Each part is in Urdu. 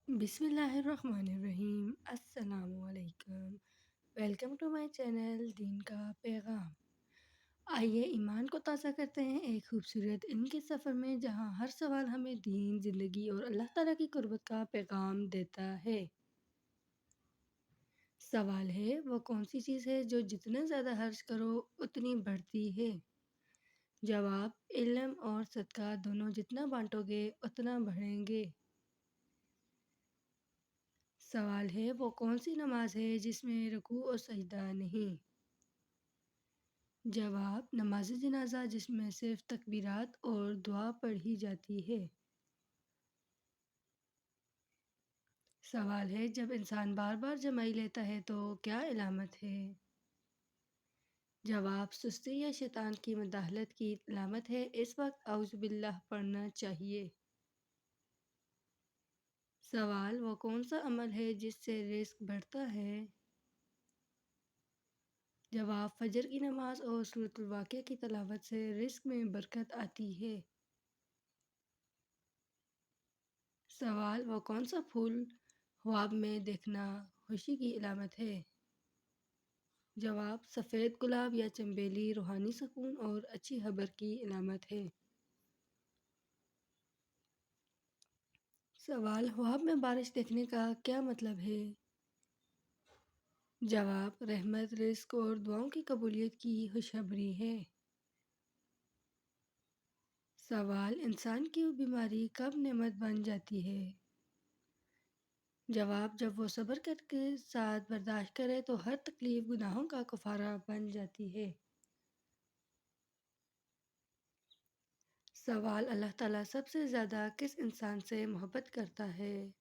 بسم اللہ الرحمن الرحیم، السلام علیکم۔ ویلکم ٹو مائی چینل دین کا پیغام۔ آئیے ایمان کو تازہ کرتے ہیں ایک خوبصورت علم کے سفر میں، جہاں ہر سوال ہمیں دین، زندگی اور اللہ تعالیٰ کی قربت کا پیغام دیتا ہے۔ سوال ہے، وہ کون سی چیز ہے جو جتنا زیادہ خرچ کرو اتنی بڑھتی ہے؟ جواب، علم اور صدقہ دونوں جتنا بانٹو گے اتنا بڑھیں گے۔ سوال ہے، وہ کون سی نماز ہے جس میں رکوع اور سجدہ نہیں؟ جواب، نماز جنازہ جس میں صرف تکبیرات اور دعا پڑھی جاتی ہے۔ سوال ہے، جب انسان بار بار جمائی لیتا ہے تو کیا علامت ہے؟ جواب، سستی یا شیطان کی مداخلت کی علامت ہے، اس وقت اعوذ باللہ پڑھنا چاہیے۔ سوال، وہ کون سا عمل ہے جس سے رزق بڑھتا ہے؟ جواب، فجر کی نماز اور سورۃ الواقعہ کی تلاوت سے رزق میں برکت آتی ہے۔ سوال، وہ کون سا پھول خواب میں دیکھنا خوشی کی علامت ہے؟ جواب، سفید گلاب یا چنبیلی روحانی سکون اور اچھی خبر کی علامت ہے۔ سوال، خواب میں بارش دیکھنے کا کیا مطلب ہے؟ جواب، رحمت، رزق اور دعاؤں کی قبولیت کی خوشخبری ہے۔ سوال، انسان کی بیماری کب نعمت بن جاتی ہے؟ جواب، جب وہ صبر کر کے ساتھ برداشت کرے تو ہر تکلیف گناہوں کا کفارہ بن جاتی ہے۔ سوال، اللہ تعالیٰ سب سے زیادہ کس انسان سے محبت کرتا ہے؟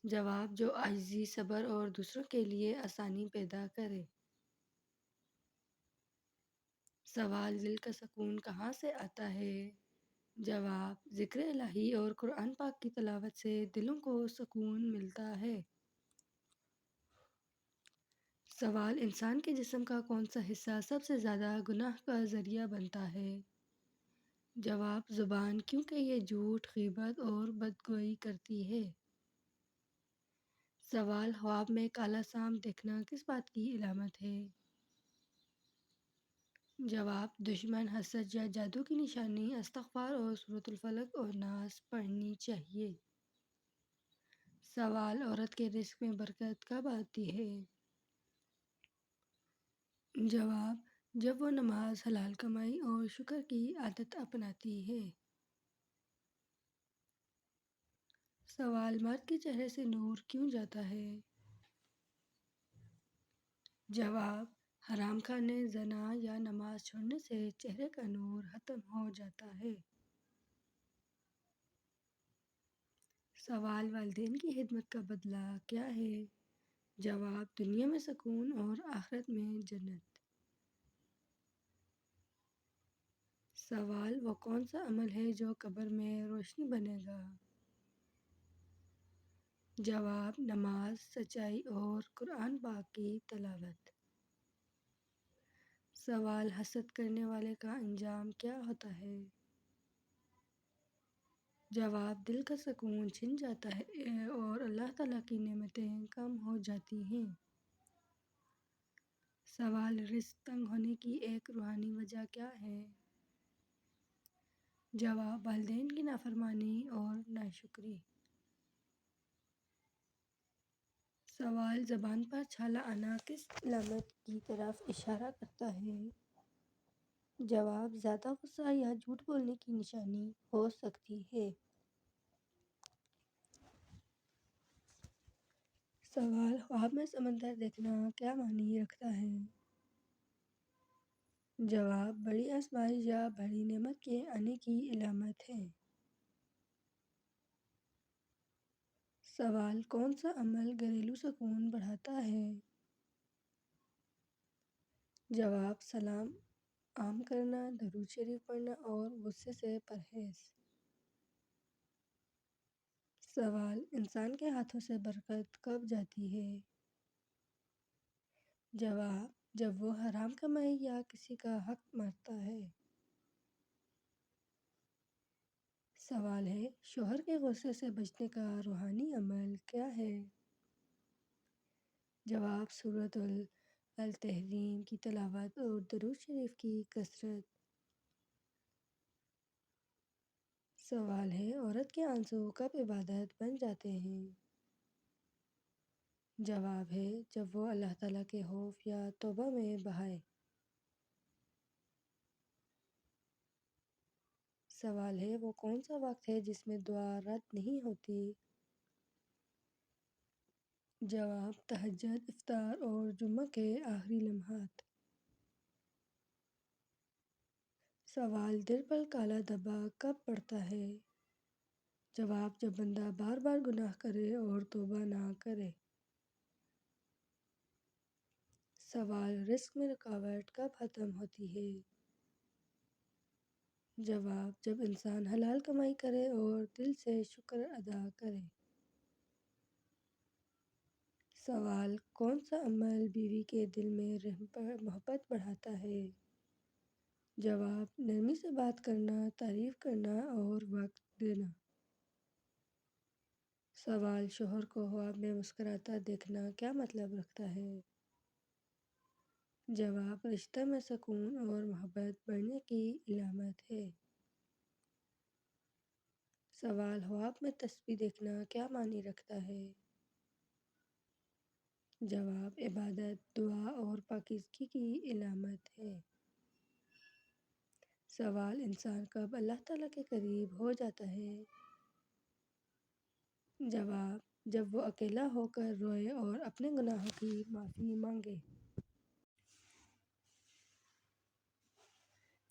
جواب، جو عاجزی، صبر اور دوسروں کے لیے آسانی پیدا کرے۔ سوال، دل کا سکون کہاں سے آتا ہے؟ جواب، ذکر الہی اور قرآن پاک کی تلاوت سے دلوں کو سکون ملتا ہے۔ سوال، انسان کے جسم کا کون سا حصہ سب سے زیادہ گناہ کا ذریعہ بنتا ہے؟ جواب، زبان، کیونکہ یہ جھوٹ، غیبت اور بدگوئی کرتی ہے۔ سوال، خواب میں کالا سانپ دیکھنا کس بات کی علامت ہے؟ جواب، دشمن، حسد یا جادو کی نشانی۔ استغفار اور سورۃ الفلق اور ناس پڑھنی چاہیے۔ سوال، عورت کے رزق میں برکت کب آتی ہے؟ جواب، جب وہ نماز، حلال کمائی اور شکر کی عادت اپناتی ہے۔ سوال، مرد کے چہرے سے نور کیوں جاتا ہے؟ جواب، حرام کھانے، زنا یا نماز چھوڑنے سے چہرے کا نور ختم ہو جاتا ہے۔ سوال، والدین کی خدمت کا بدلہ کیا ہے؟ جواب، دنیا میں سکون اور آخرت میں جنت۔ سوال، وہ کون سا عمل ہے جو قبر میں روشنی بنے گا؟ جواب، نماز، سچائی اور قرآن پاک کی تلاوت۔ سوال، حسد کرنے والے کا انجام کیا ہوتا ہے؟ جواب، دل کا سکون چھن جاتا ہے اور اللہ تعالیٰ کی نعمتیں کم ہو جاتی ہیں۔ سوال، رزق تنگ ہونے کی ایک روحانی وجہ کیا ہے؟ جواب، والدین کی نافرمانی اور ناشکری۔ سوال، زبان پر چھالا آنا کس علامت کی طرف اشارہ کرتا ہے؟ جواب، زیادہ غصہ یا جھوٹ بولنے کی نشانی ہو سکتی ہے۔ سوال، خواب میں سمندر دیکھنا کیا معنی رکھتا ہے؟ جواب، بڑی آزمائش یا بڑی نعمت کے آنے کی علامت ہے۔ سوال، کون سا عمل گھریلو سکون بڑھاتا ہے؟ جواب، سلام عام کرنا، درود شریف پڑھنا اور غصے سے پرہیز۔ سوال، انسان کے ہاتھوں سے برکت کب جاتی ہے؟ جواب، جب وہ حرام کمائی یا کسی کا حق مارتا ہے۔ سوال ہے، شوہر کے غصے سے بچنے کا روحانی عمل کیا ہے؟ جواب، سورۃ التحریم کی تلاوت اور درود شریف کی کثرت۔ سوال ہے، عورت کے آنسو کب عبادت بن جاتے ہیں؟ جواب ہے، جب وہ اللہ تعالیٰ کے خوف یا توبہ میں بہائے۔ سوال ہے، وہ کون سا وقت ہے جس میں دعا رد نہیں ہوتی؟ جواب، تہجد، افطار اور جمعہ کے آخری لمحات۔ سوال، دل پر کالا دھبا کب پڑتا ہے؟ جواب، جب بندہ بار بار گناہ کرے اور توبہ نہ کرے۔ سوال، رزق میں رکاوٹ کب ختم ہوتی ہے؟ جواب، جب انسان حلال کمائی کرے اور دل سے شکر ادا کرے۔ سوال، کون سا عمل بیوی کے دل میں محبت بڑھاتا ہے؟ جواب، نرمی سے بات کرنا، تعریف کرنا اور وقت دینا۔ سوال، شوہر کو خواب میں مسکراتا دیکھنا کیا مطلب رکھتا ہے؟ جواب، رشتہ میں سکون اور محبت بڑھنے کی علامت ہے۔ سوال، خواب میں تسبیح دیکھنا کیا معنی رکھتا ہے؟ جواب، عبادت، دعا اور پاکیزگی کی علامت ہے۔ سوال، انسان کب اللہ تعالیٰ کے قریب ہو جاتا ہے؟ جواب، جب وہ اکیلا ہو کر روئے اور اپنے گناہوں کی معافی مانگے۔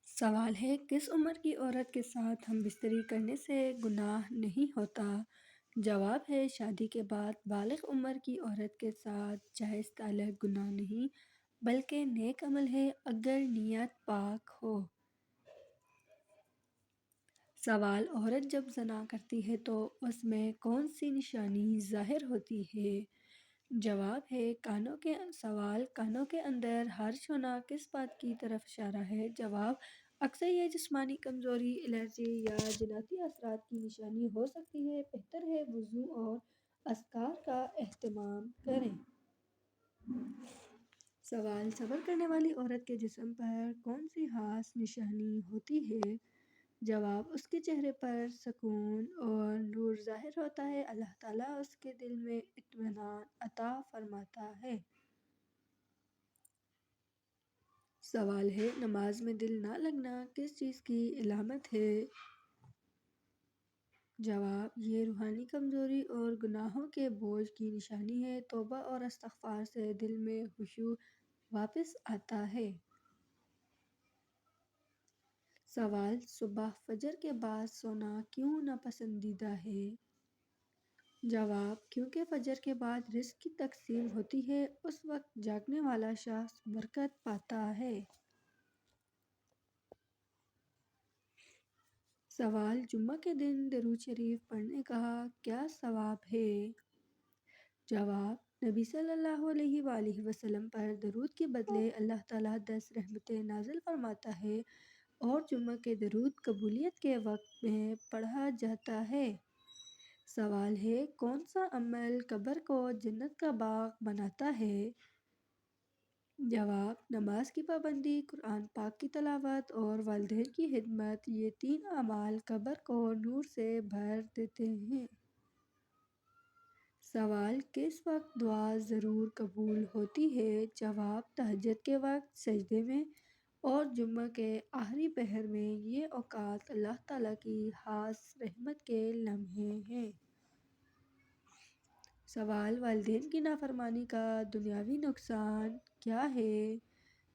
سوال ہے، کس عمر کی عورت کے ساتھ ہم بستری کرنے سے گناہ نہیں ہوتا؟ جواب ہے، شادی کے بعد بالغ عمر کی عورت کے ساتھ جائز تعلق گناہ نہیں بلکہ نیک عمل ہے اگر نیت پاک ہو۔ سوال، عورت جب زنا کرتی ہے تو اس میں کون سی نشانی ظاہر ہوتی ہے؟ جواب ہے، کانوں کے سوال، کانوں کے اندر ہرش ہونا کس بات کی طرف اشارہ ہے؟ جواب، اکثر یہ جسمانی کمزوری، الرجی یا جنسی اثرات کی نشانی ہو سکتی ہے۔ بہتر ہے وضو اور اذکار کا اہتمام کریں۔ سوال، صبر کرنے والی عورت کے جسم پر کون سی خاص نشانی ہوتی ہے؟ جواب، اس کے چہرے پر سکون اور نور ظاہر ہوتا ہے، اللہ تعالیٰ اس کے دل میں اطمینان عطا فرماتا ہے۔ سوال ہے، نماز میں دل نہ لگنا کس چیز کی علامت ہے؟ جواب، یہ روحانی کمزوری اور گناہوں کے بوجھ کی نشانی ہے۔ توبہ اور استغفار سے دل میں خشوع واپس آتا ہے۔ سوال، صبح فجر کے بعد سونا کیوں ناپسندیدہ ہے؟ جواب، کیونکہ فجر کے بعد رزق کی تقسیم ہوتی ہے، اس وقت جاگنے والا شخص برکت پاتا ہے۔ سوال، جمعہ کے دن درود شریف پڑھنے کا کیا ثواب ہے؟ جواب، نبی صلی اللہ علیہ وآلہ وسلم پر درود کے بدلے اللہ تعالیٰ 10 رحمتیں نازل فرماتا ہے اور جمعہ کے درود قبولیت کے وقت میں پڑھا جاتا ہے۔ سوال ہے، کون سا عمل قبر کو جنت کا باغ بناتا ہے؟ جواب، نماز کی پابندی، قرآن پاک کی تلاوت اور والدین کی خدمت، یہ 3 اعمال قبر کو نور سے بھر دیتے ہیں۔ سوال، کس وقت دعا ضرور قبول ہوتی ہے؟ جواب، تہجد کے وقت، سجدے میں اور جمعہ کے آخری پہر میں، یہ اوقات اللہ تعالیٰ کی خاص رحمت کے لمحے ہیں۔ سوال، والدین کی نافرمانی کا دنیاوی نقصان کیا ہے؟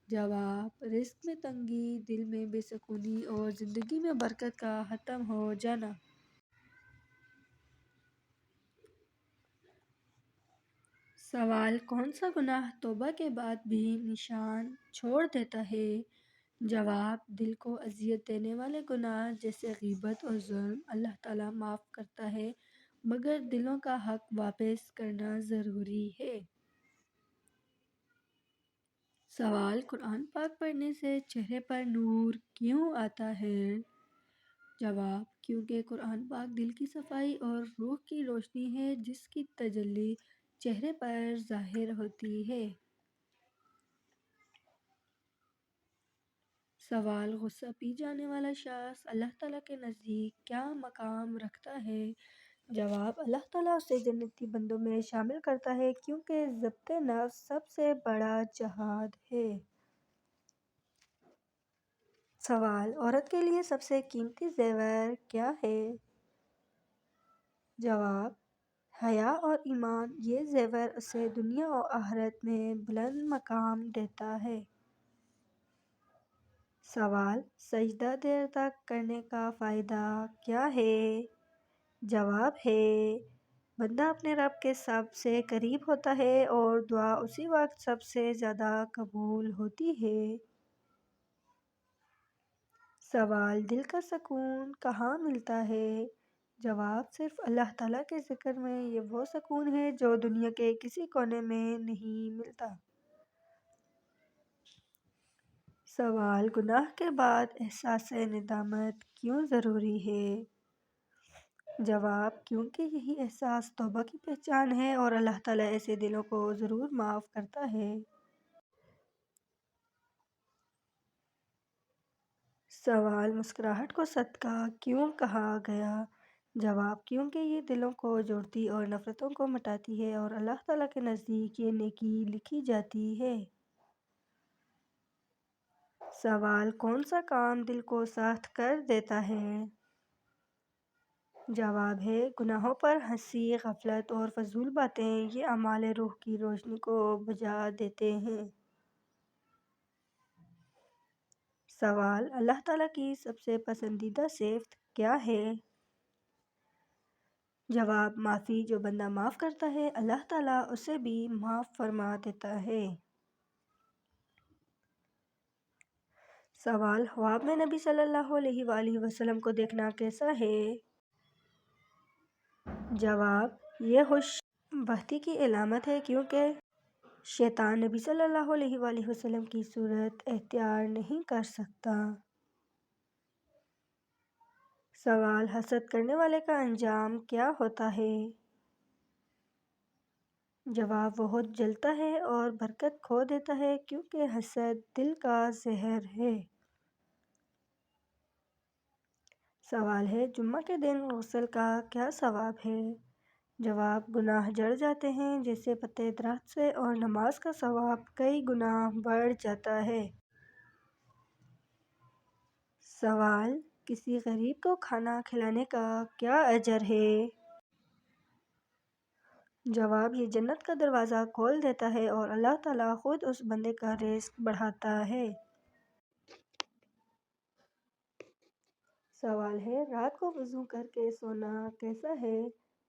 جواب، رزق میں تنگی، دل میں بے سکونی اور زندگی میں برکت کا ختم ہو جانا۔ سوال، کون سا گناہ توبہ کے بعد بھی نشان چھوڑ دیتا ہے؟ جواب، دل کو اذیت دینے والے گناہ جیسے غیبت اور ظلم اللہ تعالیٰ معاف کرتا ہے، مگر دلوں کا حق واپس کرنا ضروری ہے۔ سوال، قرآن پاک پڑھنے سے چہرے پر نور کیوں آتا ہے؟ جواب: کیونکہ قرآن پاک دل کی صفائی اور روح کی روشنی ہے جس کی تجلی چہرے پر ظاہر ہوتی ہے۔ سوال: غصہ پی جانے والا شخص اللہ تعالیٰ کے نزدیک کیا مقام رکھتا ہے؟ جواب: اللہ تعالیٰ اسے جنتی بندوں میں شامل کرتا ہے کیونکہ ضبط نفس سب سے بڑا جہاد ہے۔ سوال: عورت کے لیے سب سے قیمتی زیور کیا ہے؟ جواب: حیا اور ایمان۔ یہ زیور اسے دنیا و آخرت میں بلند مقام دیتا ہے۔ سوال: سجدہ دیر تک کرنے کا فائدہ کیا ہے؟ جواب ہے: بندہ اپنے رب کے سب سے قریب ہوتا ہے اور دعا اسی وقت سب سے زیادہ قبول ہوتی ہے۔ سوال: دل کا سکون کہاں ملتا ہے؟ جواب: صرف اللہ تعالیٰ کے ذکر میں۔ یہ وہ سکون ہے جو دنیا کے کسی کونے میں نہیں ملتا۔ سوال: گناہ کے بعد احساس ندامت کیوں ضروری ہے؟ جواب: کیونکہ یہی احساس توبہ کی پہچان ہے اور اللہ تعالیٰ ایسے دلوں کو ضرور معاف کرتا ہے۔ سوال: مسکراہٹ کو صدقہ کیوں کہا گیا؟ جواب: کیونکہ یہ دلوں کو جوڑتی اور نفرتوں کو مٹاتی ہے اور اللہ تعالیٰ کے نزدیک یہ نیکی لکھی جاتی ہے۔ سوال: کون سا کام دل کو سخت کر دیتا ہے؟ جواب ہے: گناہوں پر ہنسی، غفلت اور فضول باتیں۔ یہ اعمال روح کی روشنی کو بجھا دیتے ہیں۔ سوال: اللہ تعالیٰ کی سب سے پسندیدہ صفت کیا ہے؟ جواب: معافی۔ جو بندہ معاف کرتا ہے اللہ تعالیٰ اسے بھی معاف فرما دیتا ہے۔ سوال: خواب میں نبی صلی اللہ علیہ وآلہ وسلم کو دیکھنا کیسا ہے؟ جواب: یہ خوش بختی کی علامت ہے کیونکہ شیطان نبی صلی اللہ علیہ وآلہ وسلم کی صورت اختیار نہیں کر سکتا۔ سوال: حسد کرنے والے کا انجام کیا ہوتا ہے؟ جواب: وہ جلتا ہے اور برکت کھو دیتا ہے کیونکہ حسد دل کا زہر ہے۔ سوال ہے: جمعہ کے دن غسل کا کیا ثواب ہے؟ جواب: گناہ جڑ جاتے ہیں جیسے پتے درخت سے اور نماز کا ثواب کئی گنا بڑھ جاتا ہے۔ سوال: کسی غریب کو کھانا کھلانے کا کیا اجر ہے؟ جواب: یہ جنت کا دروازہ کھول دیتا ہے اور اللہ تعالیٰ خود اس بندے کا رزق بڑھاتا ہے۔ سوال ہے: رات کو وضو کر کے سونا کیسا ہے؟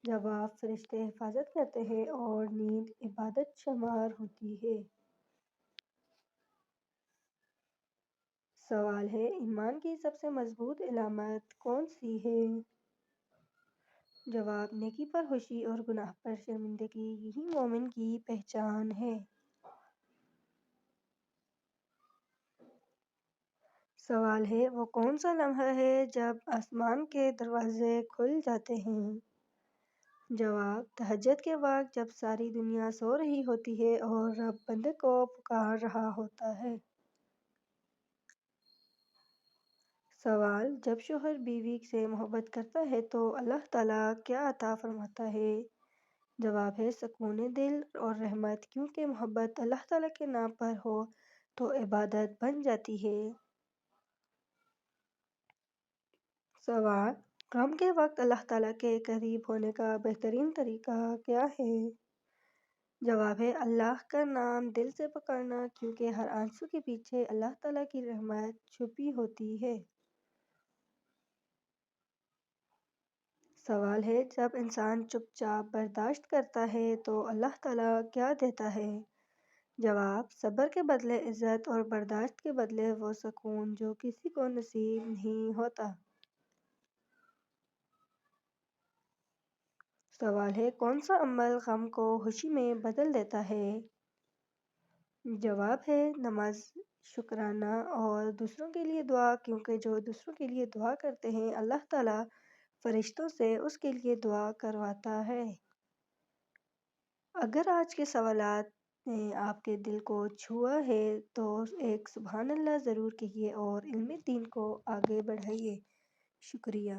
جواب: فرشتے حفاظت کرتے ہیں اور نیند عبادت شمار ہوتی ہے۔ سوال ہے: ایمان کی سب سے مضبوط علامت کون سی ہے؟ جواب: نیکی پر خوشی اور گناہ پر شرمندگی، یہی مومن کی پہچان ہے۔ سوال ہے: وہ کون سا لمحہ ہے جب آسمان کے دروازے کھل جاتے ہیں؟ جواب: تہجد کے وقت جب ساری دنیا سو رہی ہوتی ہے اور رب بندے کو پکار رہا ہوتا ہے۔ سوال: جب شوہر بیوی سے محبت کرتا ہے تو اللہ تعالیٰ کیا عطا فرماتا ہے؟ جواب ہے: سکون دل اور رحمت، کیونکہ محبت اللہ تعالیٰ کے نام پر ہو تو عبادت بن جاتی ہے۔ سوال: غم کے وقت اللہ تعالیٰ کے قریب ہونے کا بہترین طریقہ کیا ہے؟ جواب ہے: اللہ کا نام دل سے پکارنا، کیونکہ ہر آنسو کے پیچھے اللہ تعالیٰ کی رحمت چھپی ہوتی ہے۔ سوال ہے: جب انسان چپ چاپ برداشت کرتا ہے تو اللہ تعالیٰ کیا دیتا ہے؟ جواب: صبر کے بدلے عزت اور برداشت کے بدلے وہ سکون جو کسی کو نصیب نہیں ہوتا۔ سوال ہے: کون سا عمل غم کو خوشی میں بدل دیتا ہے؟ جواب ہے نماز، شکرانہ اور دوسروں کے لیے دعا، کیونکہ جو دوسروں کے لیے دعا کرتے ہیں اللہ تعالیٰ فرشتوں سے اس کے لیے دعا کرواتا ہے۔ اگر آج کے سوالات نے آپ کے دل کو چھوا ہے تو ایک سبحان اللہ ضرور کہیے اور علم دین کو آگے بڑھائیے۔ شکریہ۔